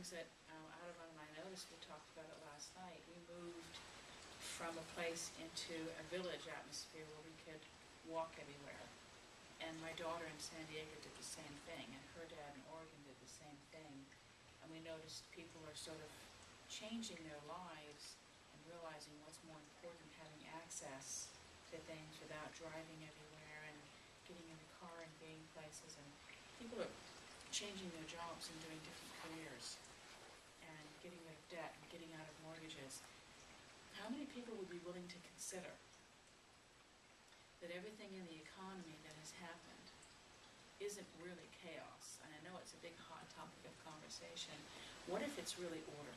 things that, out of my notice, we talked about it last night, we moved from a place into a village atmosphere where we could walk everywhere. And my daughter in San Diego did the same thing, and her dad in Oregon did the same thing. And we noticed people are sort of changing their lives and realizing what's more important, having access to things without driving everywhere and getting in the car and being places. And people are changing their jobs and doing different careers and getting rid of debt and getting out of mortgages. How many people would be willing to consider that everything in the economy that has happened isn't really chaos? And I know it's a big hot topic of conversation. What if it's really order?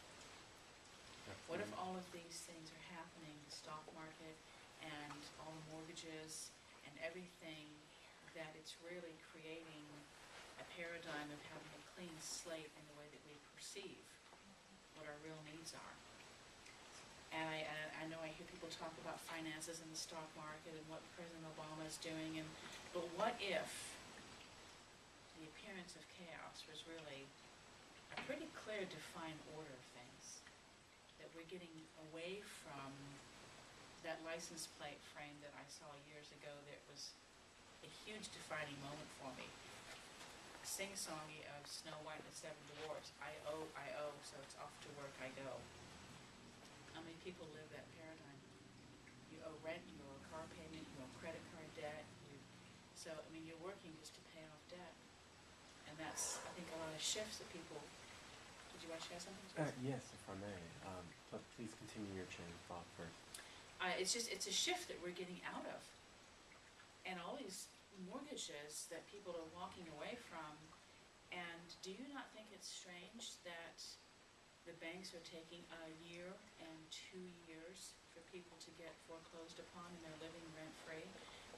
What if all of these things are happening, the stock market and all the mortgages and everything, that it's really creating a paradigm of having a clean slate in the way that we perceive what our real needs are? And I know I hear people talk about finances in the stock market and what President Obama is doing, but what if the appearance of chaos was really a pretty clear, defined order of things? That we're getting away from that license plate frame that I saw years ago that was a huge defining moment for me. Sing-songy of Snow White and the Seven Dwarfs. I owe, so it's off to work I go. How many people live that paradigm? You owe rent, you owe a car payment, you owe credit card debt. So, I mean, you're working just to pay off debt. And that's, I think, a lot of shifts that people... Did you want to share something? Yes, if I may. But please continue your chain of thought first. It's a shift that we're getting out of. And all these mortgages that people are walking away from. And do you not think it's strange that the banks are taking a year and 2 years for people to get foreclosed upon and they're living rent-free,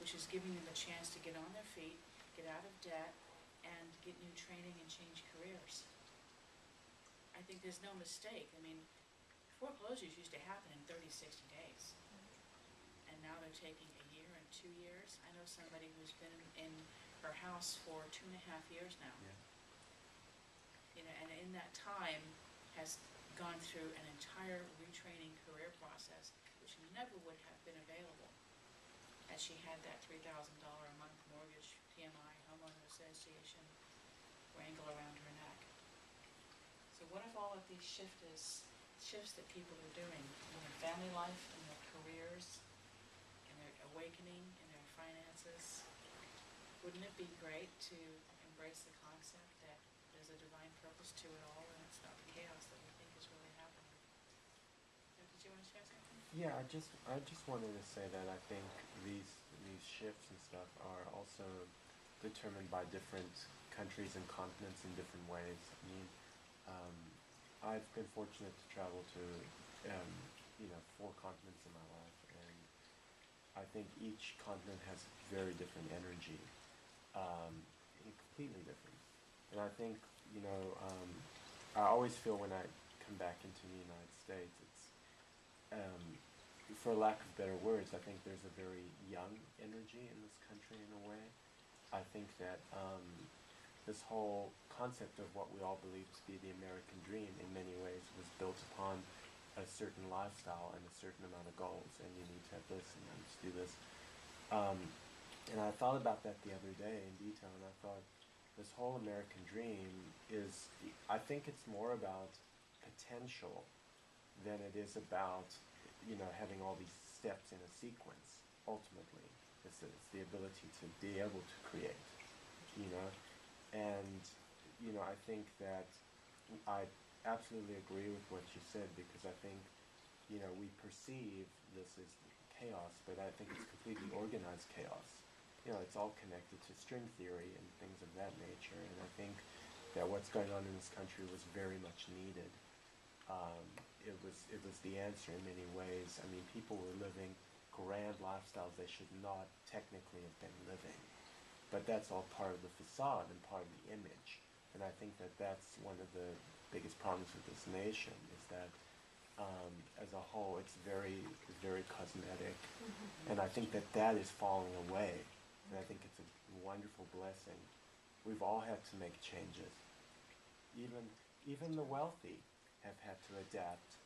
which is giving them a chance to get on their feet, get out of debt, and get new training and change careers? I think there's no mistake. I mean, foreclosures used to happen in 30, 60 days. And now they're taking a year and 2 years. I know somebody who's been in her house for 2.5 years now. Yeah. You know, and in that time has gone through an entire retraining career process, which never would have been available had she had that $3,000 a month mortgage, PMI, homeowner association wrangle around her neck. So what if all of these shifts that people are doing in their family life, in their careers, in their awakening, in their finances? Wouldn't it be great to embrace the concept that there's a divine purpose to it all, and it's not the chaos that we think is really happening? Did you want to share something? Yeah, I just wanted to say that I think these shifts and stuff are also determined by different countries and continents in different ways. I mean, I've been fortunate to travel to 4 continents in my life, and I think each continent has very different energy, completely different. And I think, I always feel when I come back into the United States, it's, for lack of better words, I think there's a very young energy in this country in a way. I think that this whole concept of what we all believe to be the American dream in many ways was built upon a certain lifestyle and a certain amount of goals, and you need to have this and you need to do this. And I thought about that the other day in detail, and I thought, this whole American dream is, I think it's more about potential than it is about, having all these steps in a sequence, ultimately. It's the ability to be able to create, And, I think that I absolutely agree with what you said, because I think, we perceive this as chaos, but I think it's completely organized chaos. It's all connected to string theory and things of that nature, and I think that what's going on in this country was very much needed. It was the answer in many ways. I mean, people were living grand lifestyles they should not technically have been living, but that's all part of the facade and part of the image. And I think that that's one of the biggest problems with this nation, is that as a whole, it's very, very cosmetic, and I think that is falling away. And I think it's a wonderful blessing. We've all had to make changes. Even even the wealthy have had to adapt.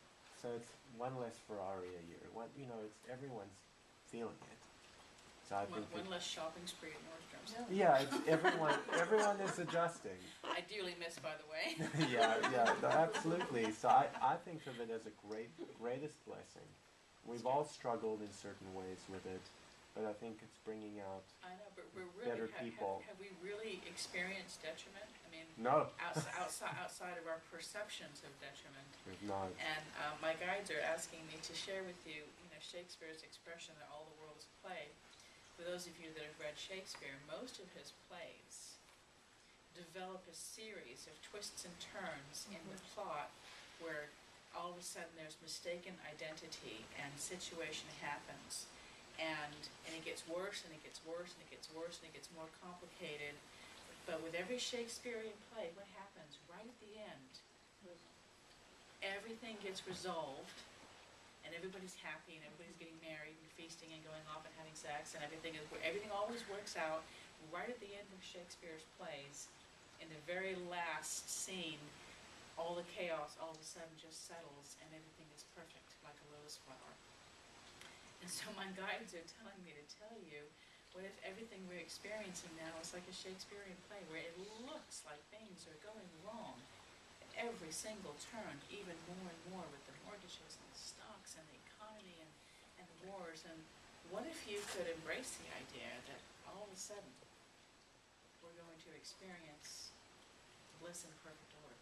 So it's one less Ferrari a year. It's everyone's feeling it. So I think One less shopping spree at Nordstrom's. it's everyone is adjusting. I dearly miss, by the way. Yeah, no, absolutely. So I think of it as a greatest blessing. We've all struggled in certain ways with it, but I think it's bringing out I know, but we're really, better people. have we really experienced detriment? I mean, No, outside of our perceptions of detriment. we've not. And my guides are asking me to share with you, Shakespeare's expression that all the world is a play. For those of you that have read Shakespeare, most of his plays develop a series of twists and turns in the plot where all of a sudden there's mistaken identity and situation happens. And it gets worse and it gets worse and it gets worse and it gets more complicated. But with every Shakespearean play, what happens? Right at the end, everything gets resolved and everybody's happy and everybody's getting married and feasting and going off and having sex and everything always works out right at the end of Shakespeare's plays. In the very last scene, all the chaos all of a sudden just settles and everything is perfect, like a lotus flower. And so my guides are telling me to tell you, what if everything we're experiencing now is like a Shakespearean play where it looks like things are going wrong at every single turn, even more and more with the mortgages and the stocks and the economy and the wars. And what if you could embrace the idea that all of a sudden we're going to experience bliss and perfect order?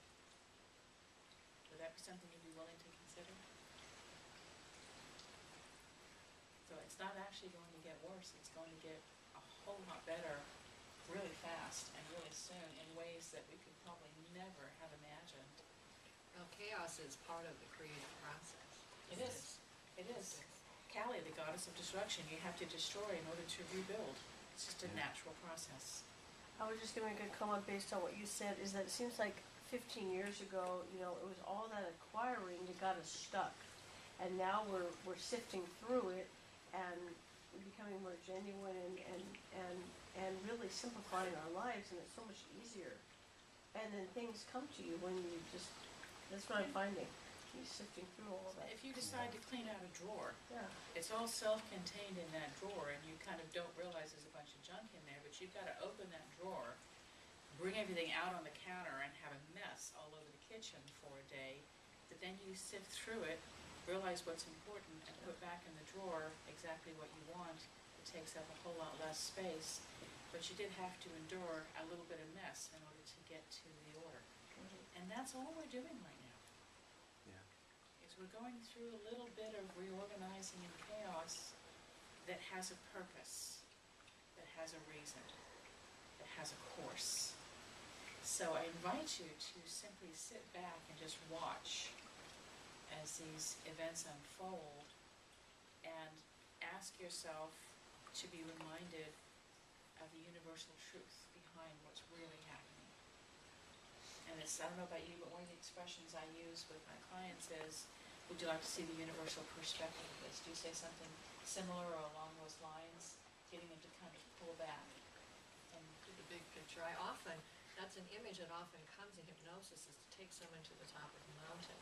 Would that be something you'd be willing to consider? So it's not actually going to get worse, it's going to get a whole lot better really fast and really soon in ways that we could probably never have imagined. Well, chaos is part of the creative process. It is. It is. Kali, the goddess of destruction, you have to destroy in order to rebuild. It's just a natural process. I was just gonna make a comment based on what you said, is that it seems like 15 years ago, it was all that acquiring that got us stuck. And now we're sifting through it and becoming more genuine and really simplifying our lives, and it's so much easier. And then things come to you when you just, that's what I'm finding, you're sifting through all that. If you decide to clean out a drawer, Yeah, it's all self-contained in that drawer, and you kind of don't realize there's a bunch of junk in there, but you've got to open that drawer, bring everything out on the counter, and have a mess all over the kitchen for a day. But then you sift through it, realize what's important, and put back in the drawer exactly what you want. It takes up a whole lot less space, but you did have to endure a little bit of mess in order to get to the order. And that's all we're doing right now. Yeah. Is we're going through a little bit of reorganizing and chaos that has a purpose, that has a reason, that has a course. So I invite you to simply sit back and just watch as these events unfold and ask yourself to be reminded of the universal truth behind what's really happening. And I don't know about you, but one of the expressions I use with my clients is, would you like to see the universal perspective of this? Do you say something similar or along those lines? Getting them to kind of pull back. And To the big picture, that's an image that often comes in hypnosis, is to take someone to the top of a mountain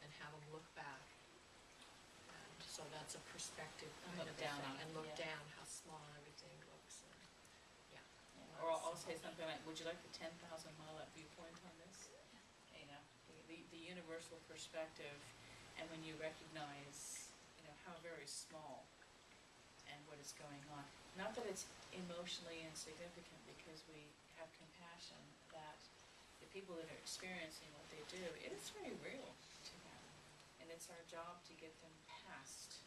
and have them look back. And so that's a perspective kind look of down thing, on it, and look yeah. down how small everything looks. And, or I'll say something like, would you like the 10,000 mile up viewpoint on this? The universal perspective, and when you recognize, how very small and what is going on. Not that it's emotionally insignificant, because we have compassion that the people that are experiencing what they do, it is very real to them. And it's our job to get them past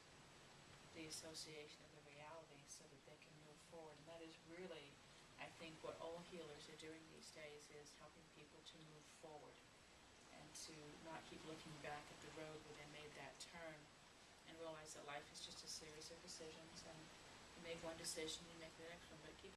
the association of the reality so that they can move forward. And that is really, I think, what all healers are doing these days, is helping people to move forward and to not keep looking back at the road where they made that turn, and realize that life is just a series of decisions, and you make one decision, you make the next one, but keep